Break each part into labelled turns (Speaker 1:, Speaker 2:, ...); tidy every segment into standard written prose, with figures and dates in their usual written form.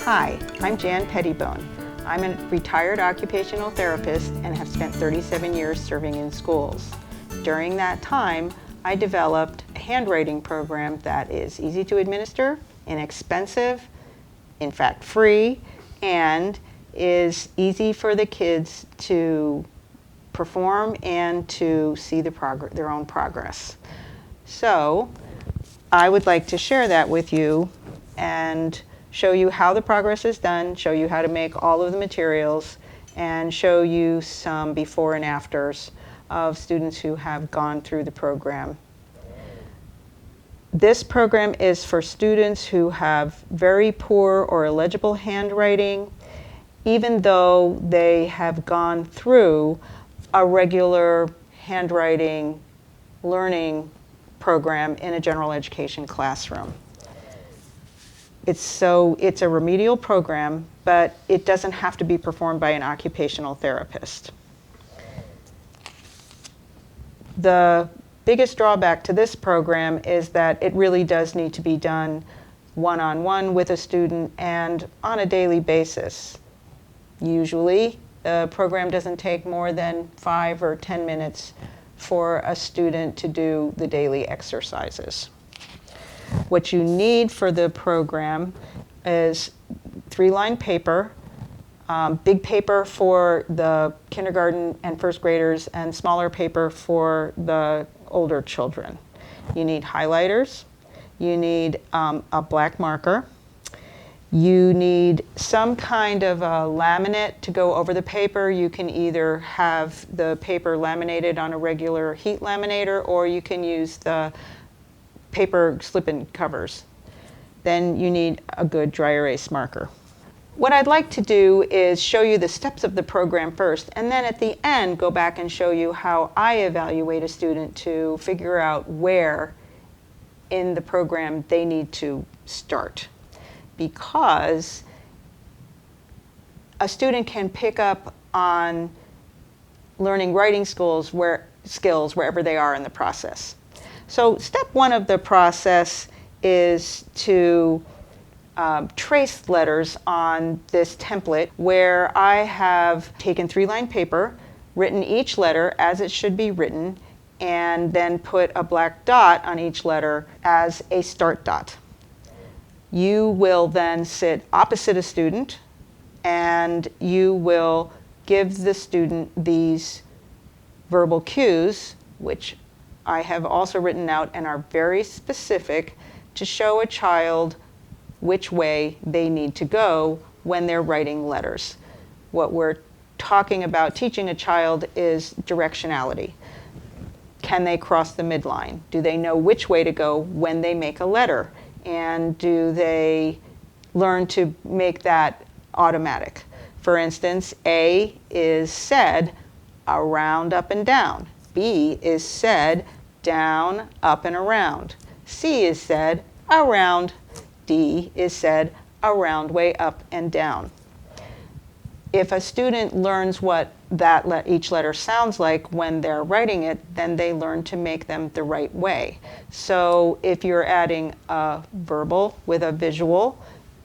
Speaker 1: Hi, I'm Jan Pettibone. I'm a retired occupational therapist and have spent 37 years serving in schools. During that time, I developed a handwriting program that is easy to administer, inexpensive, in fact free, and is easy for the kids to perform and to see their own progress. So I would like to share that with you and show you how the progress is done, show you how to make all of the materials, and show you some before and afters of students who have gone through the program. This program is for students who have very poor or illegible handwriting, even though they have gone through a regular handwriting learning program in a general education classroom. It's a remedial program, but it doesn't have to be performed by an occupational therapist. The biggest drawback to this program is that it really does need to be done one-on-one with a student and on a daily basis. Usually, the program doesn't take more than 5 or 10 minutes for a student to do the daily exercises. What you need for the program is 3-line paper, big paper for the kindergarten and first graders, and smaller paper for the older children. You need highlighters, you need a black marker, you need some kind of a laminate to go over the paper. You can either have the paper laminated on a regular heat laminator, or you can use the paper slip-in covers. Then you need a good dry erase marker. What I'd like to do is show you the steps of the program first, and then at the end go back and show you how I evaluate a student to figure out where in the program they need to start. Because a student can pick up on learning writing skills wherever they are in the process. So step 1 of the process is to trace letters on this template, where I have taken 3-line paper, written each letter as it should be written, and then put a black dot on each letter as a start dot. You will then sit opposite a student, and you will give the student these verbal cues, which I have also written out and are very specific to show a child which way they need to go when they're writing letters. What we're talking about teaching a child is directionality. Can they cross the midline? Do they know which way to go when they make a letter? And do they learn to make that automatic? For instance, A is said around, up, and down. B is said down, up, and around. C is said around. D is said around, way up, and down. If a student learns what each letter sounds like when they're writing it, then they learn to make them the right way. So if you're adding a verbal with a visual,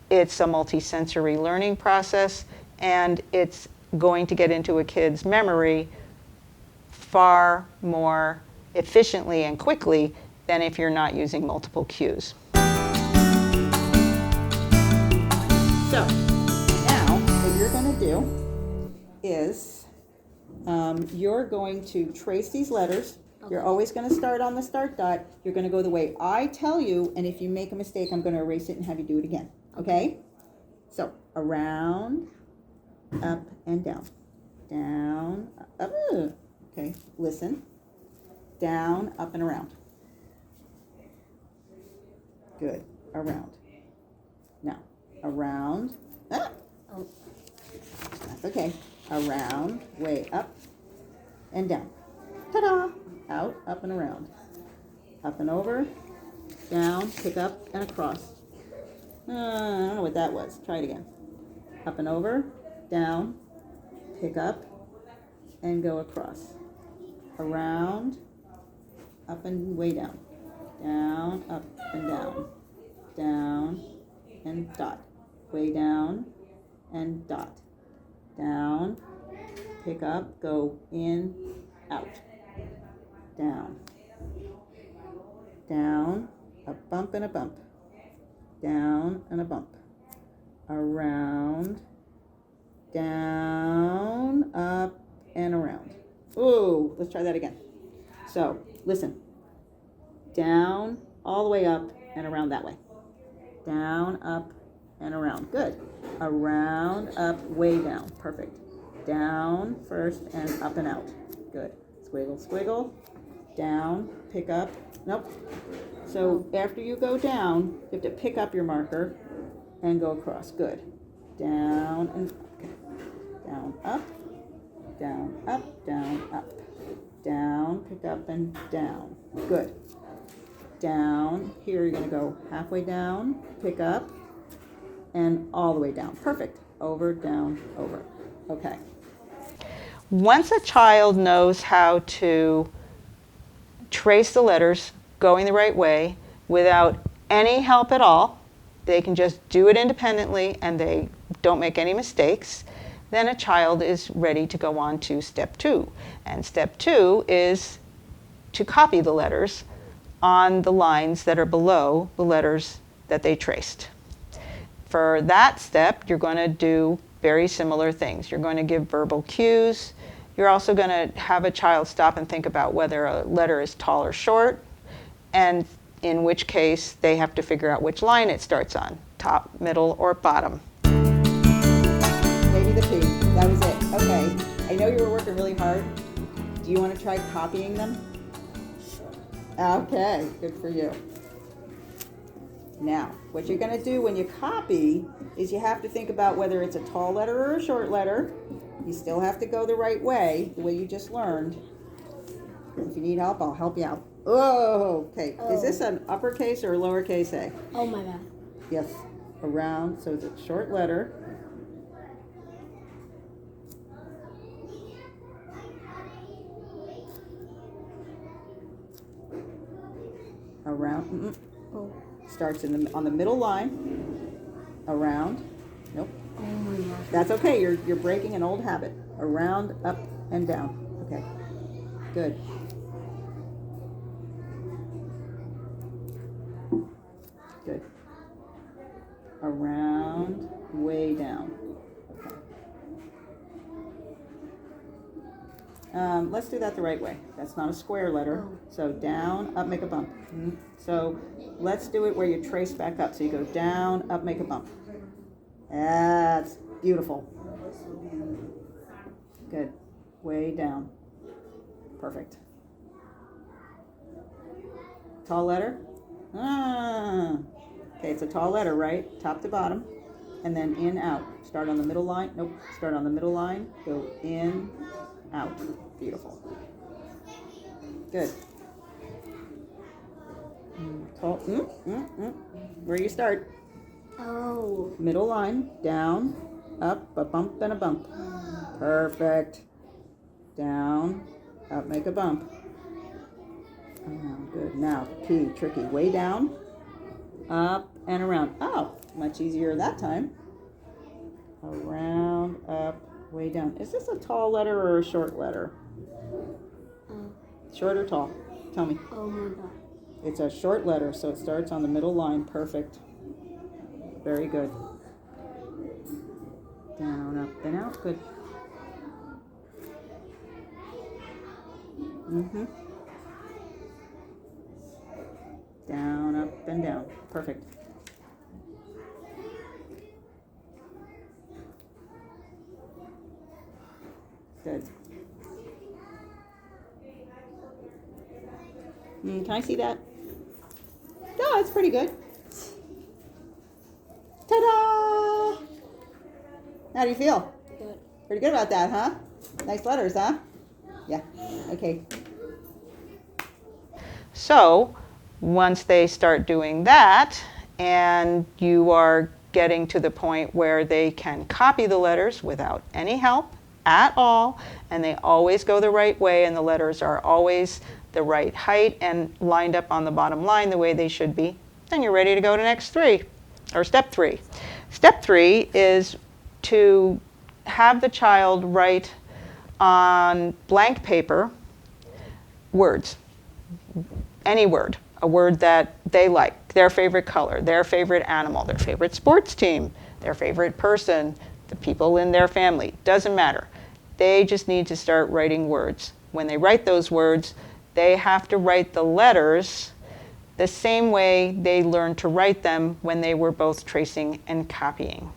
Speaker 1: it's a multisensory learning process, and it's going to get into a kid's memory far more efficiently and quickly than if you're not using multiple cues. So now what you're going to do is you're going to trace these letters. Okay. You're always going to start on the start dot. You're going to go the way I tell you, and if you make a mistake, I'm going to erase it and have you do it again. Okay? So around, up, and down. Down, up. Okay, listen. Down, up, and around. Good. Around. Now, around. Ah! Oh. That's okay. Around, way up, and down. Ta-da! Out, up, and around. Up and over, down, pick up, and across. I don't know what that was. Try it again. Up and over, down, pick up, and go across. Around, up and way down. down, up and down and dot, way down and dot, down, pick up, go in, out, down, a bump and a bump, down and a bump, around, down, up and around. Ooh, let's try that again. So, listen. Down, all the way up and around that way. Down, up, and around. Good. Around, up, way down. Perfect. Down first and up and out. Good. Squiggle, squiggle. Down, pick up. Nope. So after you go down, you have to pick up your marker and go across. Good. Down and okay. Down, up, down, up, down, up. Down, pick up and down. Good. Down, here you're going to go halfway down, pick up, and all the way down. Perfect. Over, down, over. Okay. Once a child knows how to trace the letters going the right way without any help at all, they can just do it independently and they don't make any mistakes, then a child is ready to go on to step 2. And step 2 is to copy the letters on the lines that are below the letters that they traced. For that step, you're going to do very similar things. You're going to give verbal cues. You're also going to have a child stop and think about whether a letter is tall or short, and in which case they have to figure out which line it starts on, top, middle, or bottom. Maybe the P. That was it. Okay. I know you were working really hard. Do you want to try copying them? Okay, good for you. Now, what you're going to do when you copy is you have to think about whether it's a tall letter or a short letter. You still have to go the right way, the way you just learned. If you need help, I'll help you out. Oh, okay. Oh. Is this an uppercase or a lowercase a?
Speaker 2: Oh my God.
Speaker 1: Yes, around, so it's a short letter. Around, starts on the middle line, around, nope.
Speaker 2: Oh my God.
Speaker 1: That's okay, you're breaking an old habit. Around, up, and down. Okay, good. Good. Around, way down. Okay. Let's do that the right way. That's not a square letter. So down, up, make a bump. So let's do it where you trace back up. So you go down, up, make a bump. That's beautiful. Good. Way down. Perfect. Tall letter? Okay, it's a tall letter, right? Top to bottom. And then in, out. Start on the middle line. Nope. Start on the middle line. Go in, out. Beautiful. Good. Tall. Where you start?
Speaker 2: Oh.
Speaker 1: Middle line. Down, up, a bump and a bump. Perfect. Down, up, make a bump. Good. Now, P, tricky. Way down, up, and around. Oh, much easier that time. Around, up, way down. Is this a tall letter or a short letter? Short or tall? Tell me.
Speaker 2: Oh my God.
Speaker 1: It's a short letter, so it starts on the middle line. Perfect. Very good. Down, up, and out. Good. Down, up, and down. Perfect. Good. Can I see that? Oh, it's pretty good. Ta-da! How do you feel?
Speaker 2: Good.
Speaker 1: Pretty good about that, huh? Nice letters, huh? Yeah. Okay. So, once they start doing that, and you are getting to the point where they can copy the letters without any help at all, and they always go the right way, and the letters are always the right height and lined up on the bottom line the way they should be, then you're ready to go to step three. Step three is to have the child write on blank paper words, any word, a word that they like, their favorite color, their favorite animal, their favorite sports team, their favorite person, the people in their family, doesn't matter. They just need to start writing words. When they write those words, they have to write the letters the same way they learned to write them when they were both tracing and copying.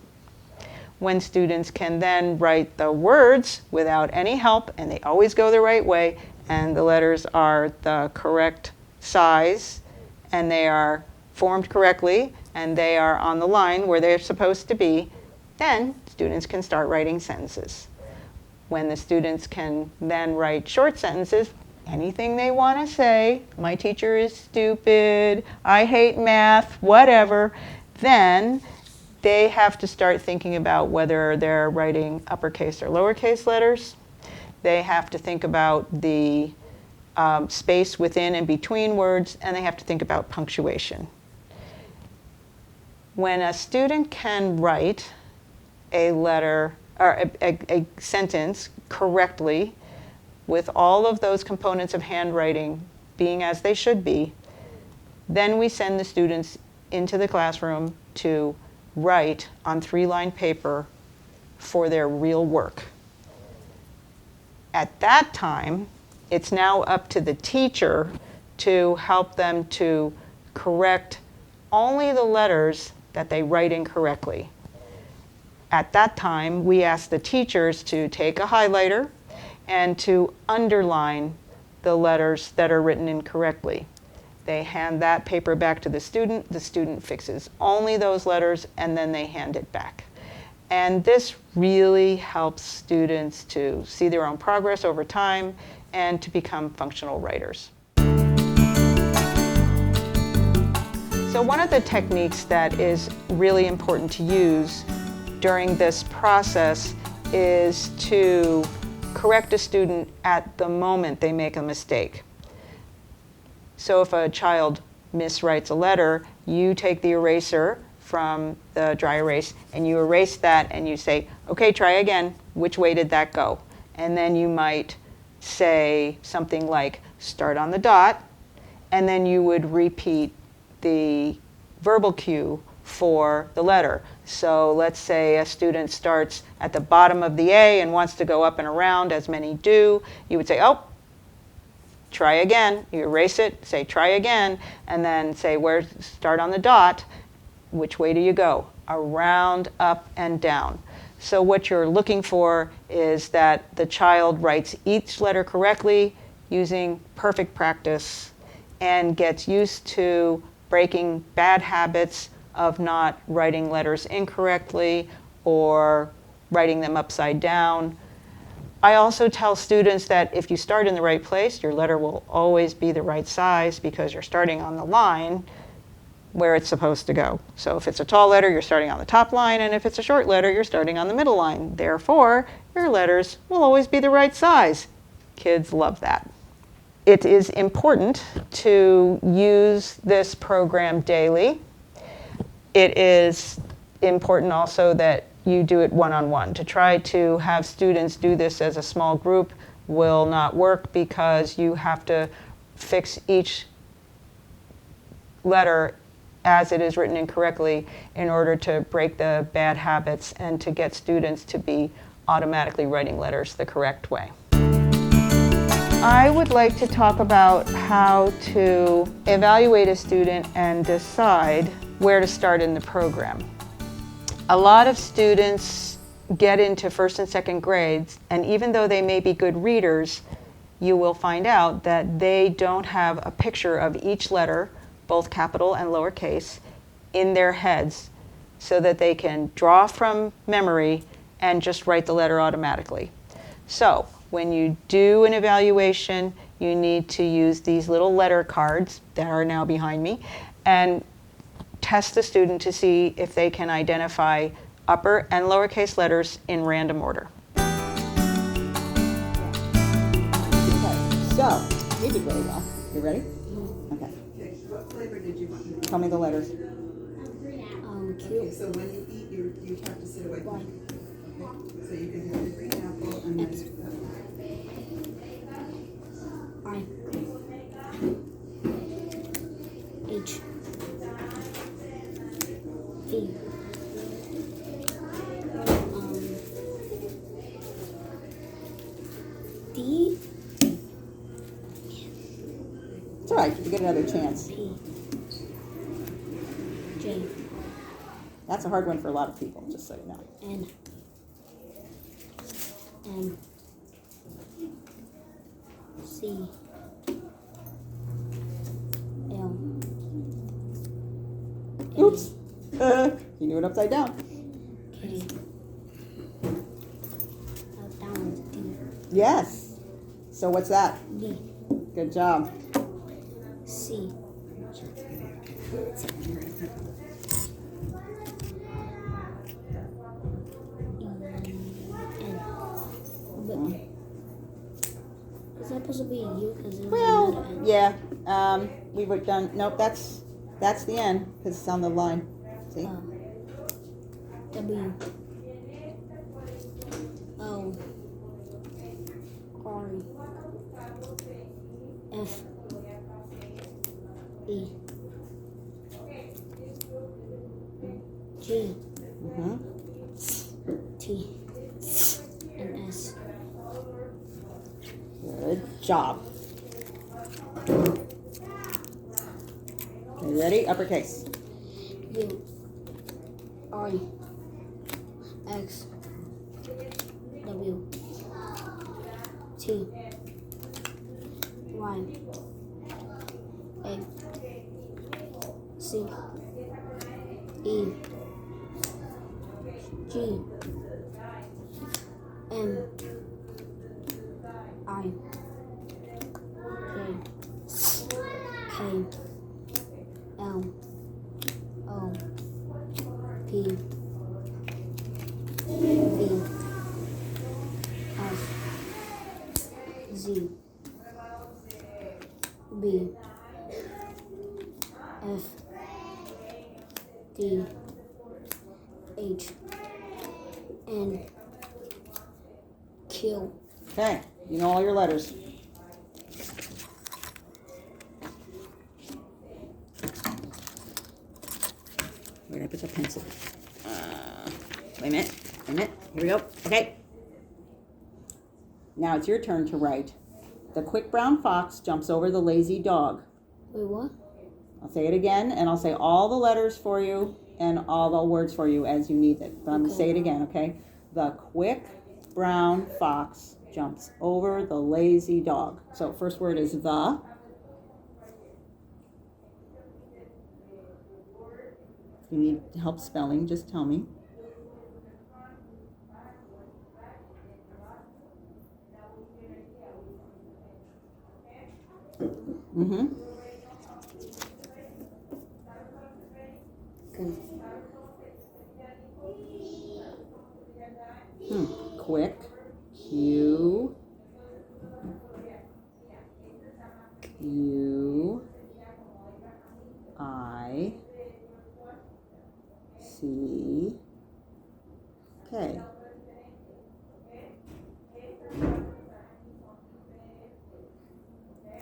Speaker 1: When students can then write the words without any help, and they always go the right way, and the letters are the correct size, and they are formed correctly, and they are on the line where they're supposed to be, then students can start writing sentences. When the students can then write short sentences, anything they want to say, my teacher is stupid, I hate math, whatever, then they have to start thinking about whether they're writing uppercase or lowercase letters. They have to think about the space within and between words, and they have to think about punctuation. When a student can write a letter or a sentence correctly with all of those components of handwriting being as they should be, then we send the students into the classroom to write on 3-line paper for their real work. At that time, it's now up to the teacher to help them to correct only the letters that they write incorrectly. At that time, we ask the teachers to take a highlighter and to underline the letters that are written incorrectly. They hand that paper back to the student fixes only those letters, and then they hand it back. And this really helps students to see their own progress over time and to become functional writers. So one of the techniques that is really important to use during this process is to correct a student at the moment they make a mistake. So if a child miswrites a letter, you take the eraser from the dry erase and you erase that and you say, okay, try again, which way did that go? And then you might say something like, start on the dot, and then you would repeat the verbal cue for the letter. So let's say a student starts at the bottom of the A and wants to go up and around, as many do. You would say, oh, try again. You erase it, say try again, and then say start on the dot. Which way do you go? Around, up, and down. So what you're looking for is that the child writes each letter correctly using perfect practice and gets used to breaking bad habits of not writing letters incorrectly or writing them upside down. I also tell students that if you start in the right place, your letter will always be the right size because you're starting on the line where it's supposed to go. So if it's a tall letter, you're starting on the top line, and if it's a short letter, you're starting on the middle line. Therefore, your letters will always be the right size. Kids love that. It is important to use this program daily. It is important also that you do it one-on-one. To try to have students do this as a small group will not work because you have to fix each letter as it is written incorrectly in order to break the bad habits and to get students to be automatically writing letters the correct way. I would like to talk about how to evaluate a student and decide where to start in the program. A lot of students get into first and second grades, and even though they may be good readers, you will find out that they don't have a picture of each letter, both capital and lowercase, in their heads so that they can draw from memory and just write the letter automatically. So when you do an evaluation, you need to use these little letter cards that are now behind me and test the student to see if they can identify upper and lowercase letters in random order.
Speaker 3: Okay, so
Speaker 1: You did really well. You ready? Okay.
Speaker 3: Okay, what flavor did you want?
Speaker 1: Tell me the letters.
Speaker 2: Q.
Speaker 3: Okay, so when you eat, you have to sit away from
Speaker 2: Y.
Speaker 3: me. Okay, so you can have the green apple and then
Speaker 2: X. I. H. V. D.
Speaker 1: It's all right. You get another chance.
Speaker 2: P. J.
Speaker 1: That's a hard one for a lot of people, just so you know.
Speaker 2: N. M. C. L.
Speaker 1: Oops. You do it upside down.
Speaker 2: K. Down is D.
Speaker 1: Yes. So what's that?
Speaker 2: D.
Speaker 1: Good job.
Speaker 2: C. N. But is that supposed to be a U? Because there's
Speaker 1: Well,
Speaker 2: another N.
Speaker 1: yeah. We were done. Nope. That's the end because it's on the line. See?
Speaker 2: W. O. R. F. E. G.
Speaker 1: Mm-hmm.
Speaker 2: T. And S.
Speaker 1: Good job. Okay, ready? Uppercase.
Speaker 2: U. I. X. W. T. Y. A. C. E. G. M. I. J. K. L. O. P. V. F. Z. B. F. D. H. N. Q.
Speaker 1: Okay. You know all your letters. Where did I put the pencil? Wait a minute. Here we go. Okay. Now it's your turn to write. The quick brown fox jumps over the lazy dog.
Speaker 2: Wait, what?
Speaker 1: I'll say it again, and I'll say all the letters for you and all the words for you as you need it. But I'm going to say it again, okay? The quick brown fox jumps over the lazy dog. So first word is the. If you need help spelling, just tell me. Mm-hmm.
Speaker 2: Okay.
Speaker 1: Quick. Q. Q. I. C. K.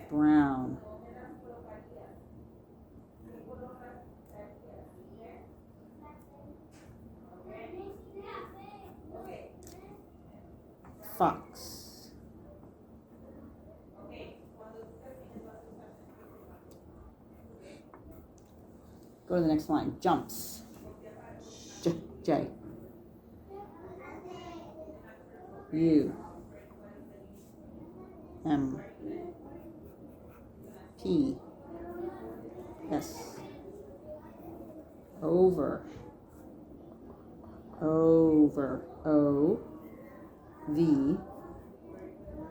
Speaker 1: Brown. Fox. Go to the next line. Jumps. J. U. M. P. S. Over. O. V.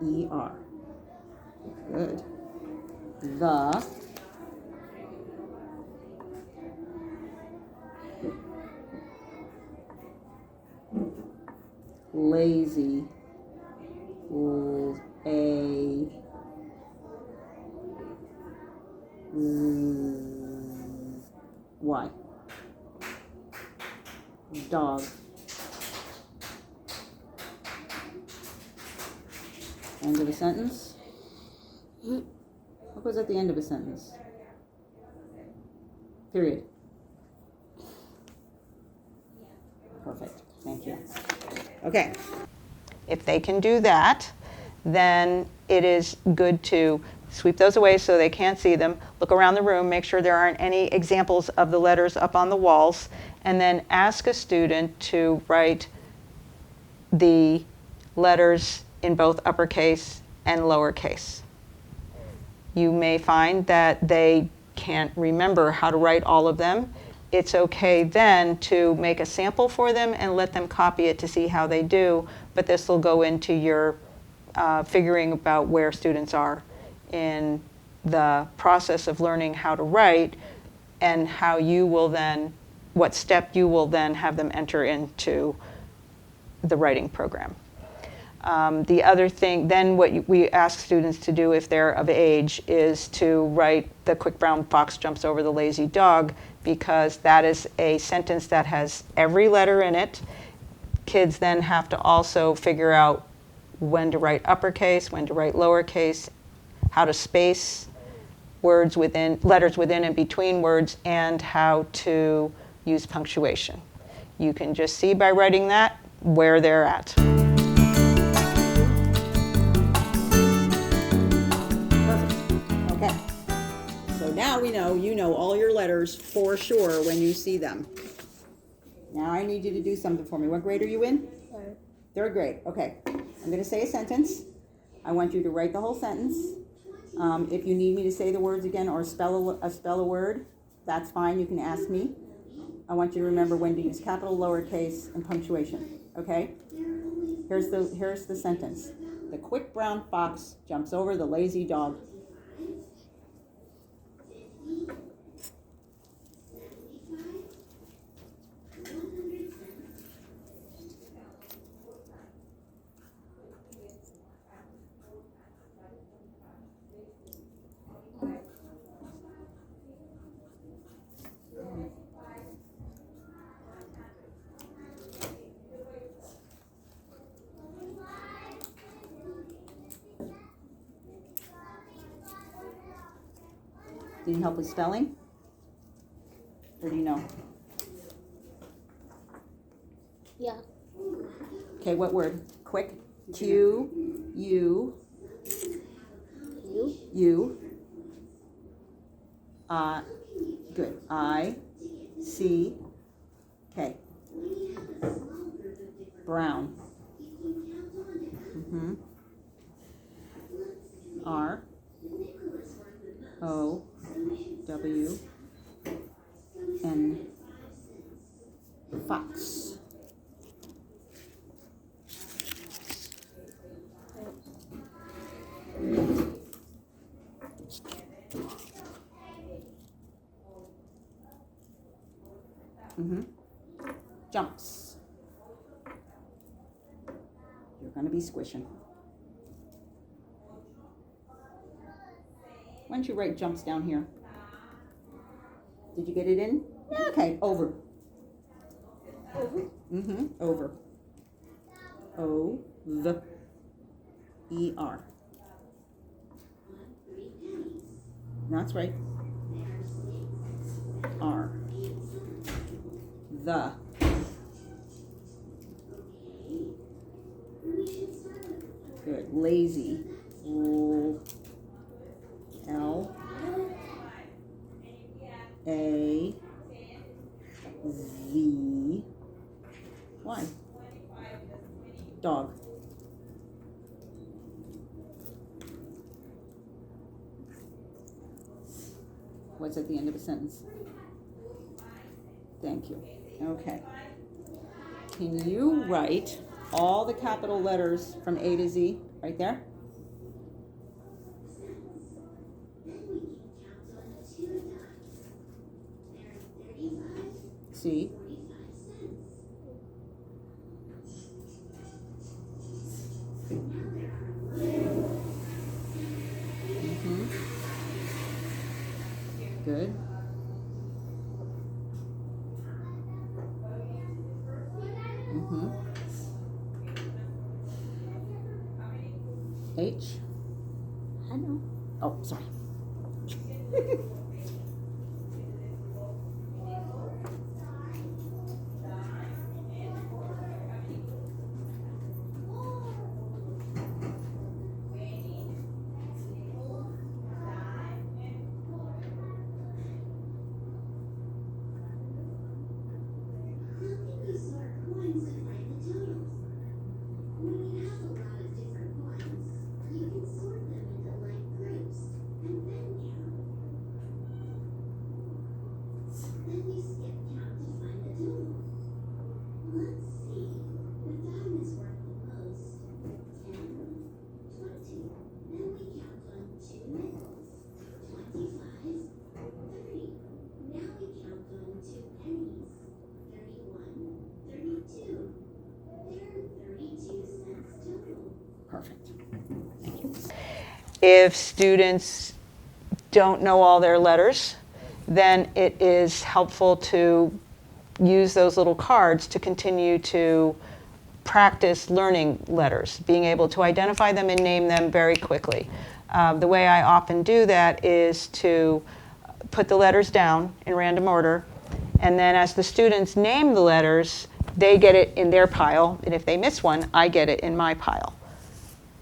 Speaker 1: E. R. Good. The. Lazy. A.
Speaker 4: Y. Dog. End of a sentence. What goes at the end of a sentence? Period. Perfect. Thank you. Okay.
Speaker 1: If they can do that, then it is good to sweep those away so they can't see them, look around the room, make sure there aren't any examples of the letters up on the walls, and then ask a student to write the letters in both uppercase and lowercase. You may find that they can't remember how to write all of them. It's okay then to make a sample for them and let them copy it to see how they do, but this will go into your figuring about where students are in the process of learning how to write and how you will then, what step you will then have them enter into the writing program. The other thing, then what we ask students to do if they're of age is to write the quick brown fox jumps over the lazy dog, because that is a sentence that has every letter in it. Kids then have to also figure out when to write uppercase, when to write lowercase, how to space words within, letters within and between words, and how to use punctuation. You can just see by writing that where they're at.
Speaker 4: Okay. So now we know you know all your letters for sure when you see them. Now I need you to do something for me. What grade are you in?
Speaker 2: Third.
Speaker 4: Third grade. Okay. I'm going to say a sentence. I want you to write the whole sentence. If you need me to say the words again or spell a word, that's fine. You can ask me. I want you to remember when to use capital, lowercase, and punctuation. Okay? Here's the sentence. The quick brown fox jumps over the lazy dog. Did you help with spelling? Or do you know?
Speaker 2: Yeah.
Speaker 4: Okay, what word? Quick. Q, U, U. Good. I, C, K. Brown. R, O, W, N, fox. Jumps. You're going to be squishing. Why don't you write jumps down here? Did you get it in? Yeah, okay, over. Over. O-V-E-R. That's right. R. The. Good. Lazy. L. A. Z. Y. Dog. What's at the end of a sentence? Thank you. Okay. Can you write all the capital letters from A to Z right there? C. Good. H.
Speaker 2: I know.
Speaker 4: Oh, sorry. Perfect.
Speaker 1: If students don't know all their letters, then it is helpful to use those little cards to continue to practice learning letters, being able to identify them and name them very quickly. The way I often do that is to put the letters down in random order, and then as the students name the letters, they get it in their pile, and if they miss one, I get it in my pile.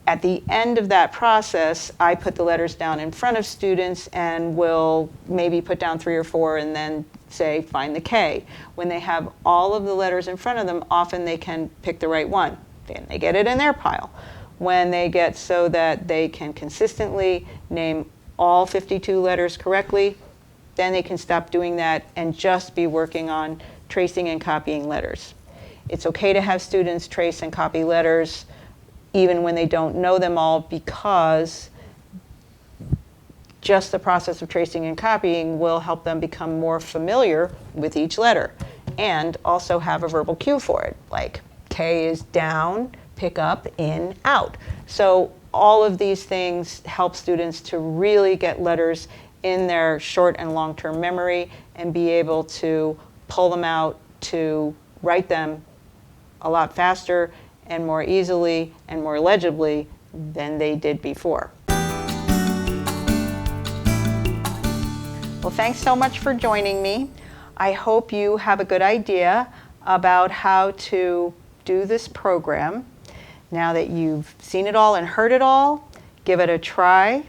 Speaker 1: At the end of that process, I put the letters down in front of students and will maybe put down 3 or 4 and then say, find the K. When they have all of the letters in front of them, often they can pick the right one. Then they get it in their pile. When they get so that they can consistently name all 52 letters correctly, then they can stop doing that and just be working on tracing and copying letters. It's okay to have students trace and copy letters even when they don't know them all, because just the process of tracing and copying will help them become more familiar with each letter and also have a verbal cue for it, like K is down, pick up, in, out. So all of these things help students to really get letters in their short and long-term memory and be able to pull them out to write them a lot faster and more easily and more legibly than they did before. Well, thanks so much for joining me. I hope you have a good idea about how to do this program. Now that you've seen it all and heard it all, give it a try.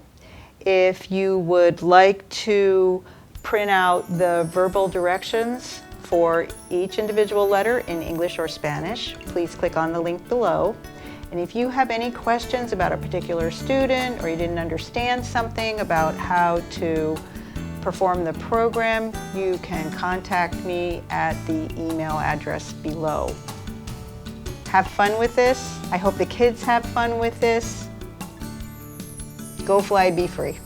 Speaker 1: If you would like to print out the verbal directions for each individual letter in English or Spanish, please click on the link below. And if you have any questions about a particular student or you didn't understand something about how to perform the program, you can contact me at the email address below. Have fun with this. I hope the kids have fun with this. Go fly, be free.